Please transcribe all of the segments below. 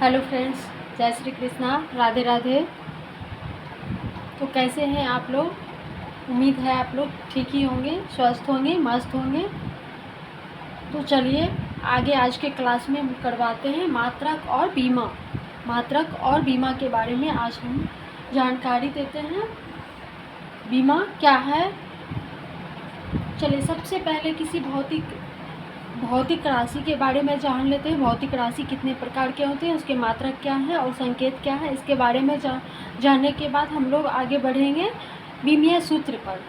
Hello friends, जय श्री कृष्णा, राधे राधे। तो कैसे हैं आप लोग? उम्मीद है आप लोग ठीक ही होंगे, स्वस्थ होंगे, मस्त होंगे। तो चलिए आगे आज के क्लास में हम करवाते हैं मात्रक और बीमा। मात्रक और बीमा के बारे में आज हम जानकारी देते हैं। बीमा क्या है? चलिए सबसे पहले किसी भौतिक राशि के बारे में जान लेते हैं। भौतिक राशि कितने प्रकार के होते हैं, उसके मात्रक क्या है और संकेत क्या है, इसके बारे में जानने के बाद हम लोग आगे बढ़ेंगे बीमीय सूत्र पर।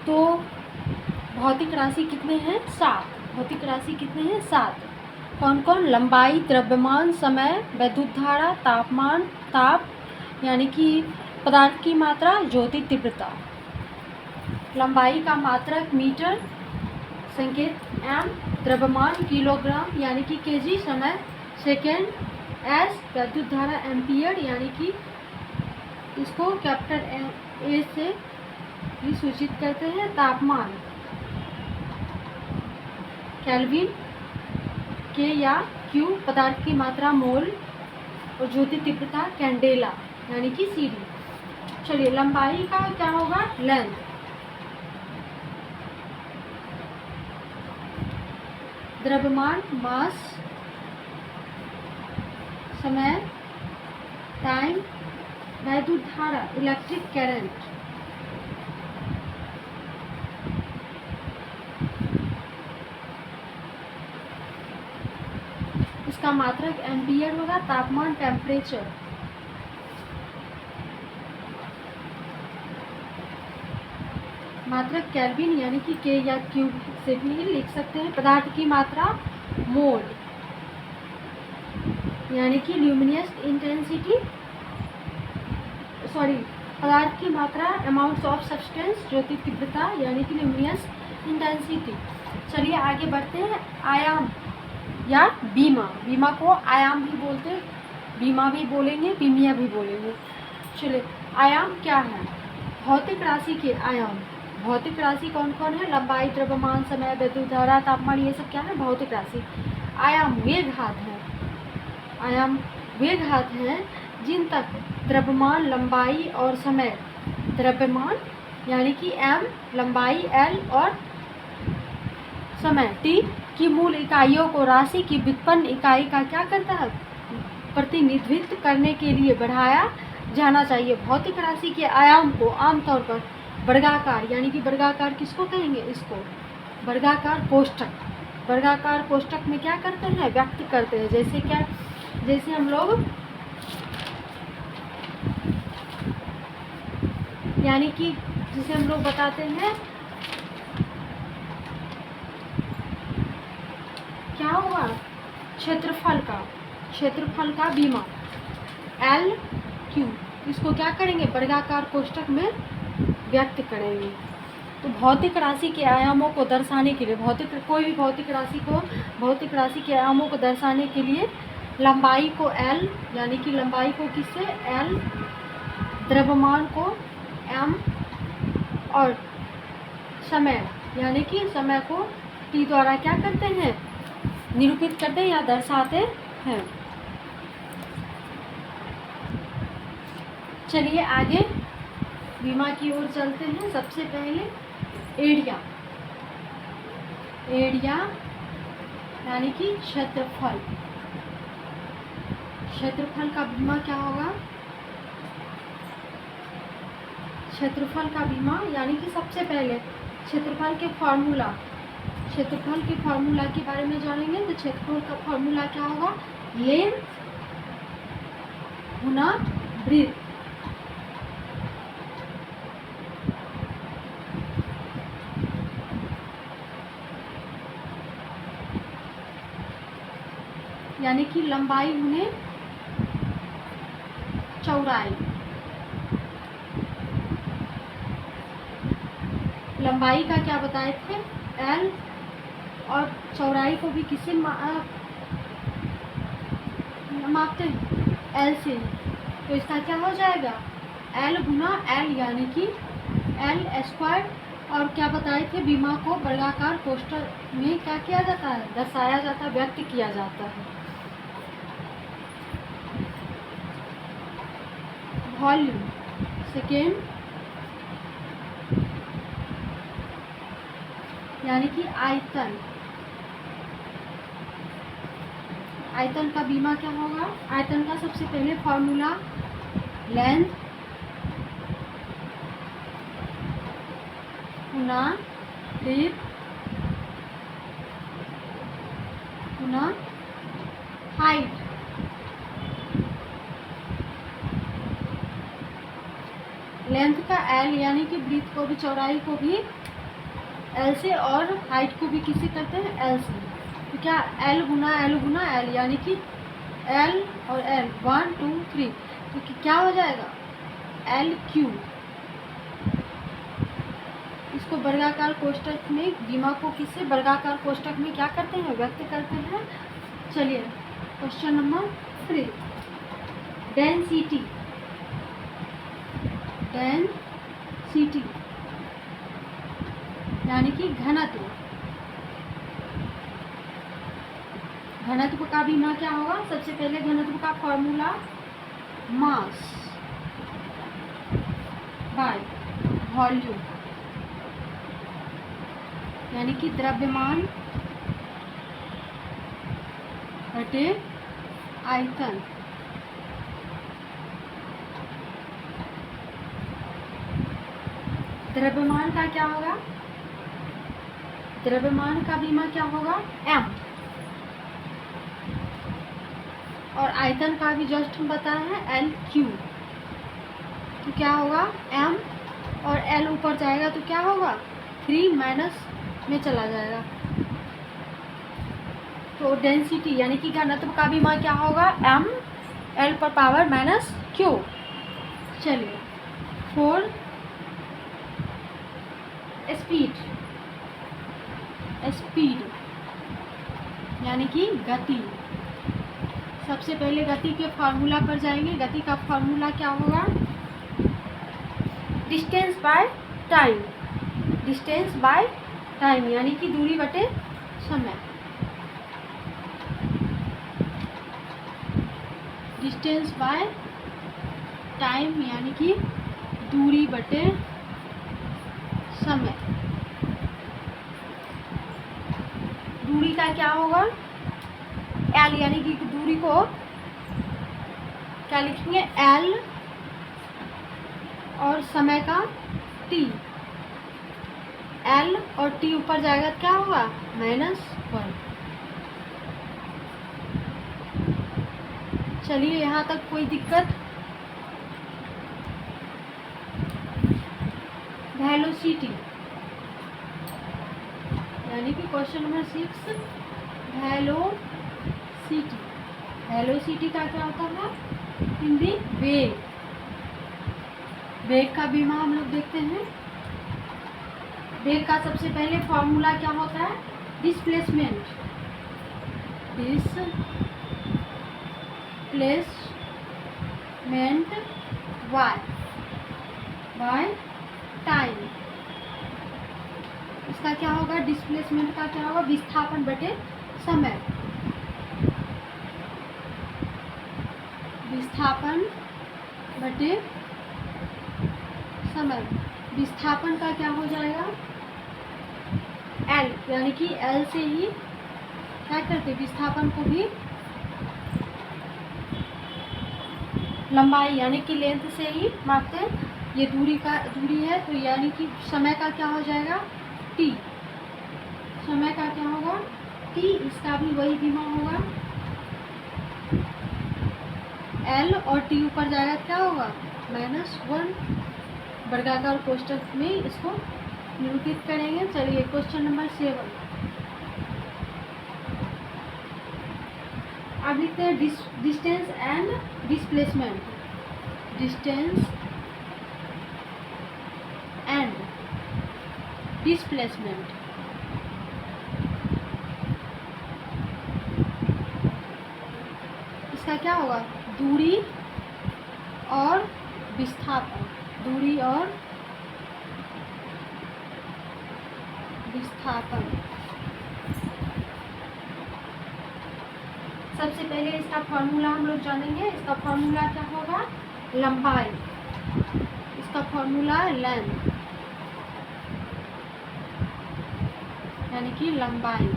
तो भौतिक राशि कितने हैं? 7। भौतिक राशि कितने हैं? 7। कौन कौन? लंबाई, द्रव्यमान, समय, वैद्युत धारा, तापमान, ताप यानी कि पदार्थ की मात्रा, ज्योति तीव्रता। लंबाई का मात्रक मीटर, संकेत एम, द्रव्यमान किलोग्राम यानी कि केजी, समय सेकेंड, एस, वैद्युत धारा एम्पियर यानी कि इसको कैपिटल ए से भी सूचित करते हैं। तापमान केल्विन, के या क्यू, पदार्थ की मात्रा मोल, और ज्योति तीव्रता कैंडेला यानी कि सीडी। चलिए लंबाई का क्या होगा? लेंथ। द्रव्यमान मास, समय टाइम, वैद्युत धारा इलेक्ट्रिक करंट। इसका मात्रक एम्पियर होगा। तापमान टेम्परेचर। मात्रक केल्विन यानी कि के या क्यू से भी लिख सकते हैं। पदार्थ की मात्रा मोल यानी कि ल्यूमिनस इंटेंसिटी, पदार्थ की मात्रा अमाउंट्स ऑफ सब्सटेंस, ज्योति तीव्रता यानी कि ल्यूमिनस इंटेंसिटी। चलिए आगे बढ़ते हैं। आयाम या बीमा। बीमा को आयाम भी बोलते हैं, बीमा भी बोलेंगे, बीमिया भी बोलेंगे। चलिए आयाम क्या है? भौतिक राशि के आयाम। भौतिक राशि कौन कौन है? लंबाई, द्रव्यमान, समय, वैद्युत धारा, तापमान, ये सब क्या है? भौतिक राशि। आयाम वे घात है। आयाम वे घात हैं जिन तक द्रव्यमान, लंबाई और समय, द्रव्यमान यानी कि m, लंबाई l और समय t की मूल इकाइयों को राशि की व्युत्पन्न इकाई का क्या करता है? प्रतिनिधित्व करने के लिए बढ़ाया जाना चाहिए। भौतिक राशि के आयाम को आमतौर पर वर्गाकार यानी कि वर्गाकार किसको कहेंगे? इसको वर्गाकार कोष्ठक। वर्गाकार कोष्ठक में क्या करते हैं? व्यक्त करते हैं। जैसे क्या? जैसे हम लोग यानी कि जिसे हम लोग बताते हैं क्या होगा? क्षेत्रफल का बीमा एल क्यू। इसको क्या करेंगे? वर्गाकार कोष्ठक में व्यक्त करेंगे। तो भौतिक राशि के आयामों को दर्शाने के लिए कोई भी भौतिक राशि के आयामों को दर्शाने के लिए लंबाई को एल यानी कि लंबाई को किससे? एल, द्रव्यमान को एम और समय यानी कि समय को टी द्वारा क्या करते हैं? निरूपित करते हैं या दर्शाते हैं। चलिए आगे बीमा की ओर चलते हैं। सबसे पहले एरिया। एरिया यानी कि क्षेत्रफल। क्षेत्रफल का बीमा क्या होगा? क्षेत्रफल का बीमा यानी कि सबसे पहले क्षेत्रफल के फॉर्मूला के बारे में जानेंगे। तो क्षेत्रफल का फॉर्मूला क्या होगा? लेंथ गुना ब्रीथ। यानी कि लंबाई गुने चौड़ाई। लंबाई का क्या बताए थे? एल, और चौड़ाई को भी किससे मापते हैं? एल से। तो इसका क्या हो जाएगा? एल गुना एल यानी कि एल स्क्वायर। और क्या बताए थे? बीमा को वर्गाकार कोष्ठक में क्या किया जाता है? दर्शाया जाता है, व्यक्त किया जाता है। वॉल्यूम, सेकेंड यानी कि आयतन। आयतन का बीमा क्या होगा? आयतन का सबसे पहले फॉर्मूला लेंथ गुना ब्रेथ गुना हाइट। लेंथ का एल यानी कि ब्रीथ को भी, चौड़ाई को भी एल से, और हाइट को भी किससे करते हैं? एल से। तो क्या एल गुना एल यानी कि एल और एल 1 2 3, तो क्या हो जाएगा? L Q. इसको वर्गाकार कोष्ठक में, बीमा को किससे वर्गाकार कोष्ठक में क्या करते हैं? व्यक्त करते हैं। चलिए क्वेश्चन नंबर 3, डेंसिटी। डेंसिटी यानी कि घनत्व। घनत्व का बीमा क्या होगा? सबसे पहले घनत्व का फॉर्मूला मास बाय वॉल्यूम, यानी कि द्रव्यमान बटे आयतन। द्रव्यमान का क्या होगा? द्रव्यमान का बीमा क्या होगा? m। और आयतन का भी जस्ट हम बताए हैं एल क्यू। तो क्या होगा? m और l ऊपर जाएगा तो क्या होगा? 3 माइनस में चला जाएगा। तो डेंसिटी यानी कि घनत्व का बीमा क्या होगा? m l पर पावर माइनस q। चलिए 4, स्पीड। स्पीड यानी कि गति। सबसे पहले गति के फॉर्मूला पर जाएंगे। गति का फॉर्मूला क्या होगा? Distance by time. Distance by time यानी कि दूरी बटे समय। डिस्टेंस बाय टाइम यानी कि दूरी बटे समय। दूरी का क्या होगा? एल यानी कि दूरी को क्या लिखेंगे? एल और समय का टी। एल और टी ऊपर जाएगा क्या होगा? -1। चलिए यहाँ तक कोई दिक्कत? वेलोसिटी यानी कि क्वेश्चन नंबर 6, वेलोसिटी। वेलोसिटी का क्या होता है? हिंदी वेग। वेग का बीमा हम लोग देखते हैं। वेग का सबसे पहले फॉर्मूला क्या होता है? डिस्प्लेसमेंट। Displacement by time. इसका क्या होगा? डिस्प्लेसमेंट का क्या होगा? विस्थापन बटे समय। विस्थापन बटे समय। विस्थापन का क्या हो जाएगा? एल यानी कि एल से ही क्या करते? विस्थापन को भी लंबाई यानी कि लेंथ से ही मापते हैं। ये दूरी है तो यानी कि समय का क्या हो जाएगा? टी। समय का क्या होगा? टी। इसका भी वही बीमा होगा। एल और टी ऊपर जाएगा क्या होगा? -1। वर्गाकार कोष्ठक में इसको निरूपित करेंगे। चलिए क्वेश्चन नंबर 7। अब लिखते हैं distance and displacement. Distance and displacement. इसका क्या होगा? दूरी और विस्थापन। दूरी और विस्थापन। सबसे पहले इसका फॉर्मूला हम लोग जानेंगे। इसका फॉर्मूला क्या होगा? लंबाई, इसका फॉर्मूला है लेंथ, यानी कि लंबाई।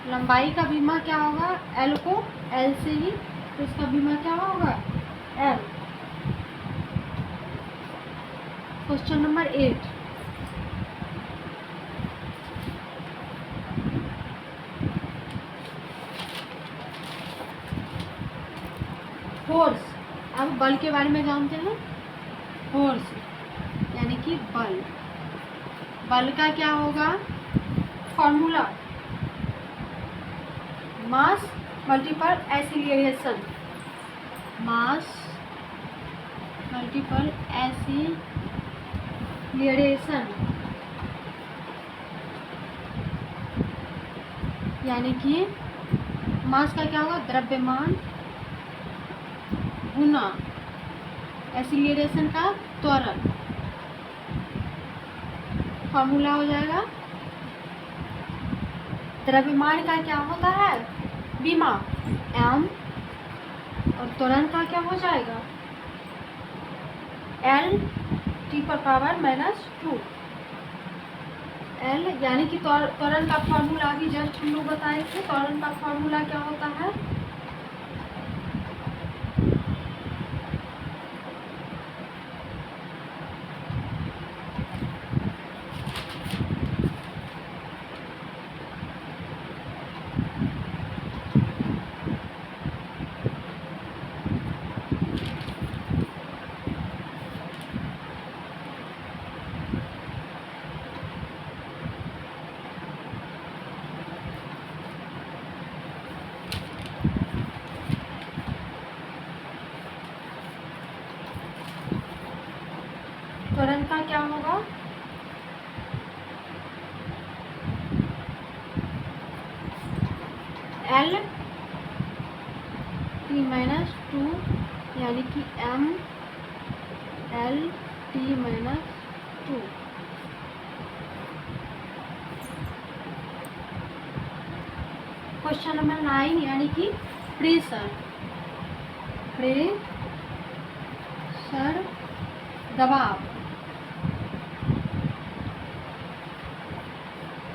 लंबाई का बीमा क्या होगा, एल को एल से ही, तो इसका बीमा क्या होगा, एल। Question number 8, force. अब बल के बारे में जानते हैं। फोर्स यानी कि बल, बल का क्या होगा फॉर्मूला, मास मल्टीपल एक्सीलरेशन, मास मल्टीपल एक्सीलरेशन, यानी कि मास का क्या होगा, द्रव्यमान गुना एक्सीलरेशन का त्वरण, फॉर्मूला हो जाएगा। द्रव्यमान का क्या होता है, बीमा m, और त्वरण का क्या हो जाएगा, l t पर पावर -2, l, यानी कि त्वरण का फॉर्मूला अभी जस्ट हम लोग बताए थे। त्वरण का फॉर्मूला क्या होता है, त्वरण का क्या होगा, l t -2, यानी कि m l t -2। Question number 9, यानी कि प्रेशर, प्रेशर दबाव,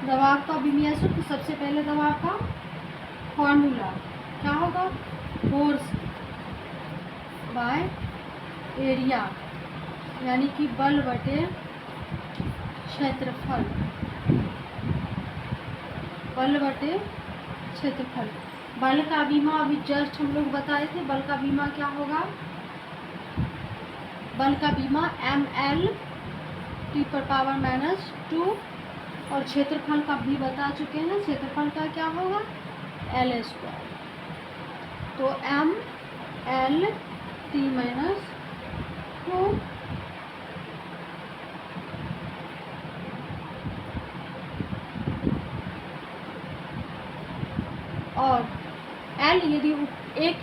दबाव का विमीय सूत्र, सबसे पहले दबाव का फॉर्मूला क्या होगा, फोर्स बाय एरिया, यानी कि बल बटे क्षेत्रफल, बल बटे क्षेत्रफल। बल का बीमा अभी जस्ट हम लोग बताए थे, बल का बीमा क्या होगा, बल का बीमा ml t पर पावर -2, और क्षेत्रफल का भी बता चुके हैं, क्षेत्रफल का क्या होगा, l²। तो ml t -2 और l, यदि एक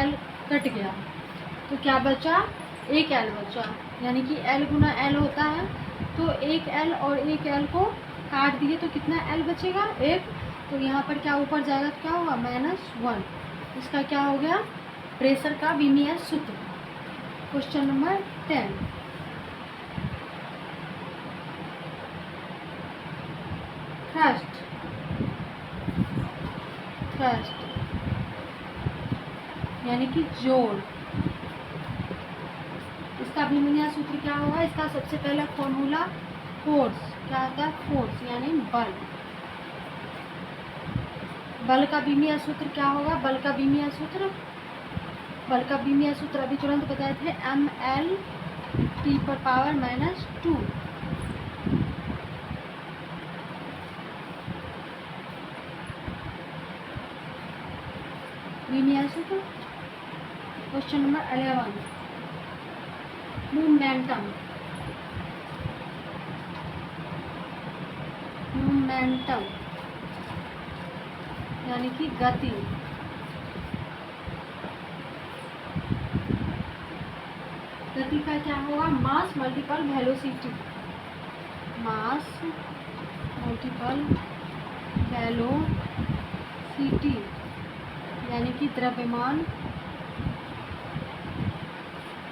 l कट गया तो क्या बचा, एक l बचा, यानी कि l गुना l होता है, तो एक l और एक l को काट दिए तो कितना l बचेगा, एक, तो यहाँ पर क्या ऊपर जाएगा तो क्या होगा, -1। इसका क्या हो गया, प्रेशर का विमीय सूत्र। क्वेश्चन नंबर 10, थ्रस्ट, थ्रस्ट यानी कि जोर, इसका विमीय सूत्र क्या होगा, इसका सबसे पहला फॉर्मूला फोर्स, क्या आता है, फोर्स यानी बल। बल का विमीय सूत्र क्या होगा, बल का विमीय सूत्र, बल का विमीय सूत्र अभी तुरंत बताए थे, ml t पर पावर -2। विमीय सूत्र। क्वेश्चन नंबर 11, मोमेंटम, मोमेंटम यानी कि गति, गति का क्या होगा, मास मल्टीपल वेलोसिटी, मास मल्टीपल वेलोसिटी, यानी कि द्रव्यमान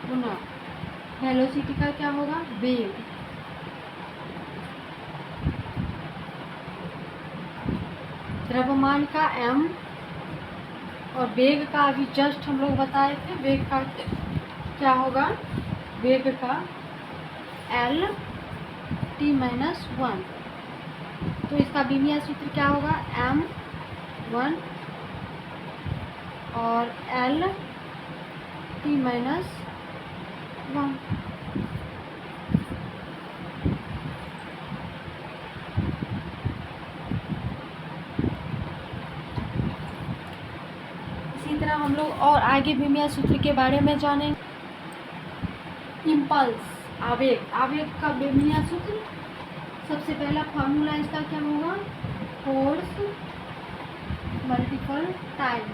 गुना वेलोसिटी का क्या होगा, वेग। द्रव्यमान का m और वेग का अभी जस्ट हम लोग बताए थे, वेग का क्या होगा, वेग का l t-1। तो इसका बीमीय सूत्र क्या होगा, m1 और l t-1। इसी तरह हम लोग और आगे बीमीय सूत्र के बारे में जानेंगे। इम्पल्स, आवेग, आवेग का बीमीय सूत्र, सबसे पहला फॉर्मूला इसका क्या होगा, फोर्स मल्टीपल टाइम,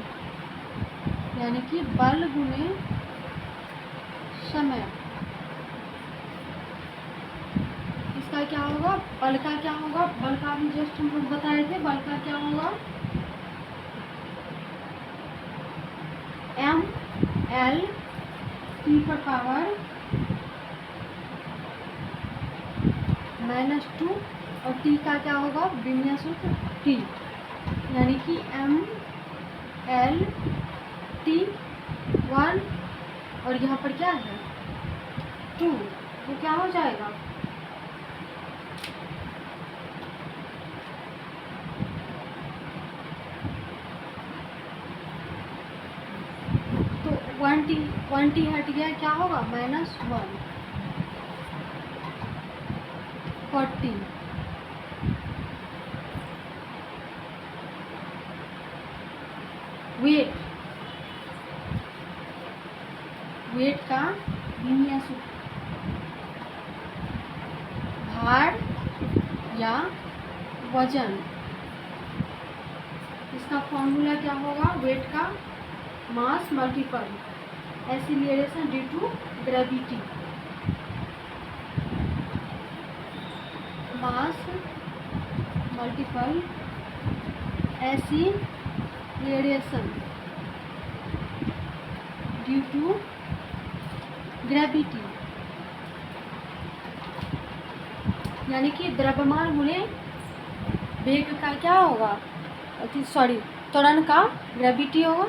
यानी कि बल गुणे समय। इसका क्या होगा, बल का क्या होगा, बल का भी जस्ट हम लोग बताए थे, बल का क्या होगा, m l t पर पावर -2 और t का क्या होगा, बीमीय सूत्र t, यानी कि m l t-1 और यहाँ पर क्या है 2, तो क्या हो जाएगा, तो 1t हट गया, क्या होगा -1 40। वेट, वेट का बीमीय सूत्र, भार या वजन। इसका फॉर्मूला क्या होगा, वेट का mass multiple acceleration due to gravity. Mass multiple acceleration due to gravity, यानी कि द्रव्यमान गुणे वेग का क्या होगा, सॉरी त्वरण का ग्रेविटी होगा।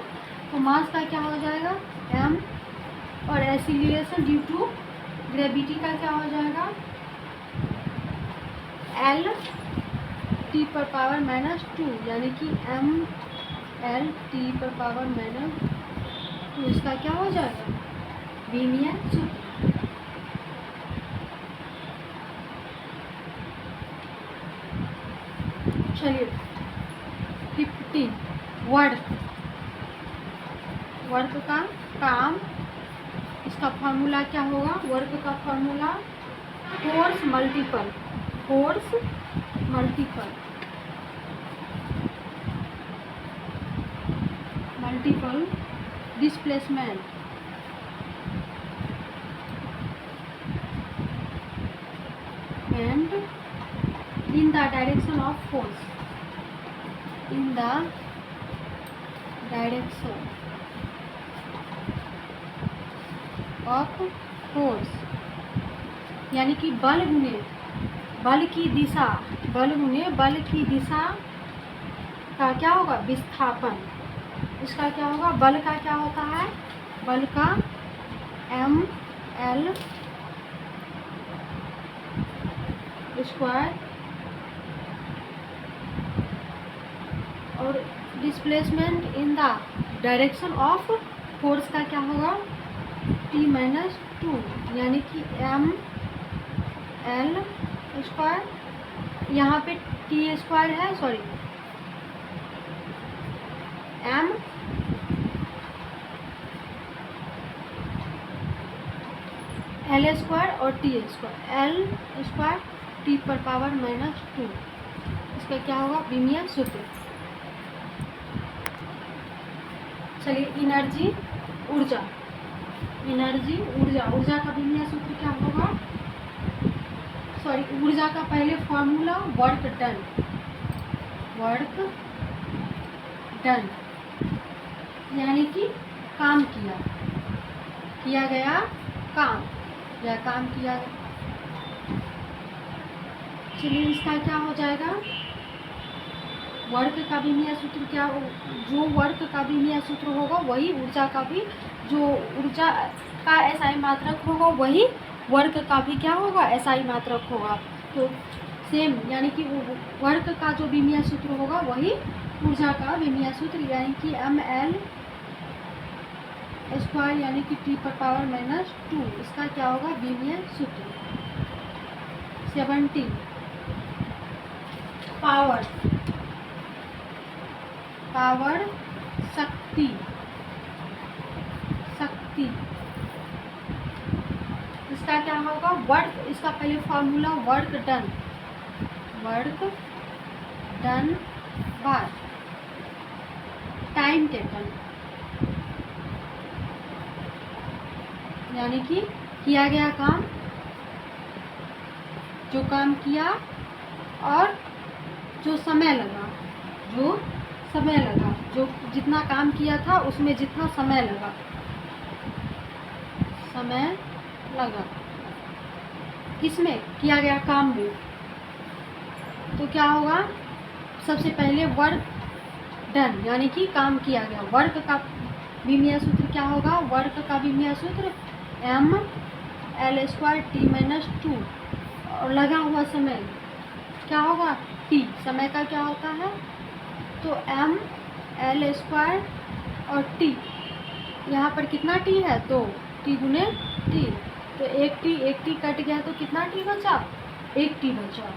तो मास का क्या हो जाएगा m और एक्सीलरेशन ड्यू टू ग्रेविटी का क्या हो जाएगा l t पर पावर -2, यानी कि m l t पर पावर -2। इसका क्या हो जाएगा, बीमीय सूत्र। चलिए 15 वर्क, वर्क का काम, इसका फॉर्मूला क्या होगा, वर्क का formula force multiple, force multiple multiple displacement, and in the direction of force, in the direction of force, यानी कि बल गुणे बल की दिशा, बल गुणे बल की दिशा का क्या होगा, विस्थापन। इसका क्या होगा, बल का क्या होता है, बल का m l स्क्वायर और displacement in the direction of force का क्या होगा t-2, यानी कि m l स्क्वायर, यहाँ पे t स्क्वायर है, सॉरी m l स्क्वायर और t square, l square t पर पावर -2। इसका क्या होगा, बीमीय सूत्र। चलिए एनर्जी, ऊर्जा, एनर्जी ऊर्जा, ऊर्जा का बीमीय सूत्र क्या होगा, सॉरी ऊर्जा का पहले formula work done, work done यानी कि काम किया गया काम या काम किया। चलिए इसका क्या हो जाएगा, वर्क का विमीय सूत्र क्या हो, जो वर्क का विमीय सूत्र होगा वही ऊर्जा का भी, जो ऊर्जा का एसआई मात्रक होगा वही वर्क का भी क्या होगा, एसआई मात्रक होगा। तो सेम यानी कि वर्क का जो विमीय सूत्र होगा वही ऊर्जा का विमीय सूत्र, यानी कि ml स्क्वायर यानी कि T⁻⁻²। इसका क्या होगा विमीय सूत्र। 17 पावर, पावर शक्ति, शक्ति। इसका क्या होगा वर्क, इसका पहले formula work done, work done by time taken, यानी कि किया गया काम, जो काम किया और जो समय लगा, जो समय लगा, जो जितना काम किया था उसमें जितना समय लगा, समय लगा किसमें, किया गया काम में। तो क्या होगा, सबसे पहले वर्क डन यानी कि काम किया गया, वर्क का विमीय सूत्र क्या होगा, वर्क का विमीय सूत्र ml² T-2, और लगा हुआ समय क्या होगा T, समय का क्या होता है, तो ml² और T, यहाँ पर कितना T है, तो T गुने T, तो एक T कट गया तो कितना T बचा, एक T बचा।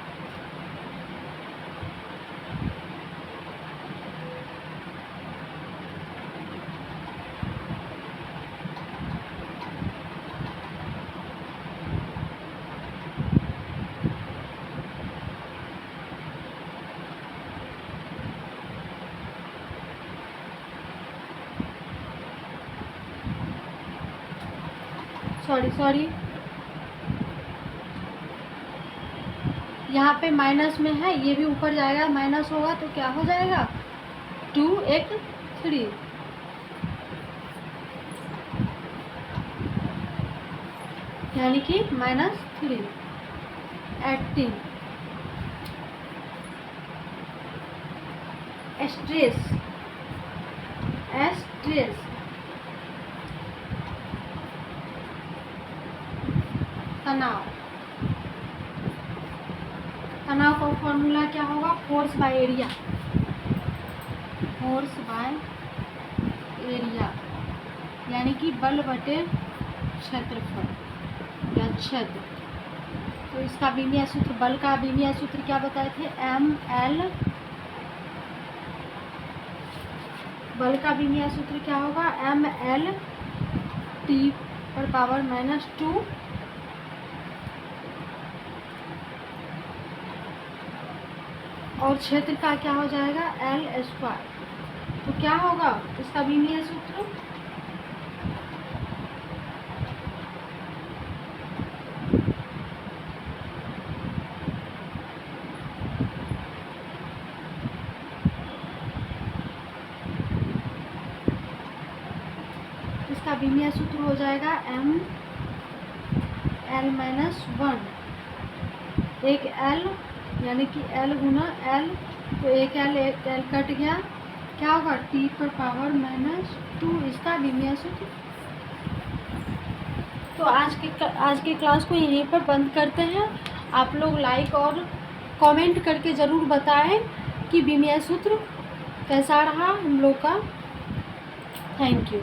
सॉरी यहाँ पे माइनस में है, ये भी ऊपर जाएगा, माइनस होगा तो क्या हो जाएगा 2 एक 3, यानी कि -3। 18 स्ट्रेस, स्ट्रेस, तनाव, तनाव का फॉर्मूला क्या होगा, force by area, force by area, यानी कि बल बटे क्षेत्रफल या क्षेत्र। तो इसका विमीय सूत्र, बल का विमीय सूत्र क्या बताए थे, ml, बल का विमीय सूत्र क्या होगा ml T⁻⁻², और क्षेत्र का क्या हो जाएगा L²। तो क्या होगा इसका विमीय सूत्र, इसका विमीय सूत्र हो जाएगा ml-1, एक L यानी कि L गुना L, तो एक L कट गया, क्या होगा T⁻⁻², इसका विमीय सूत्र। तो आज के क्लास को यहीं पर बंद करते हैं। आप लोग लाइक और कमेंट करके ज़रूर बताएं कि विमीय सूत्र कैसा रहा हम लोग का। Thank you.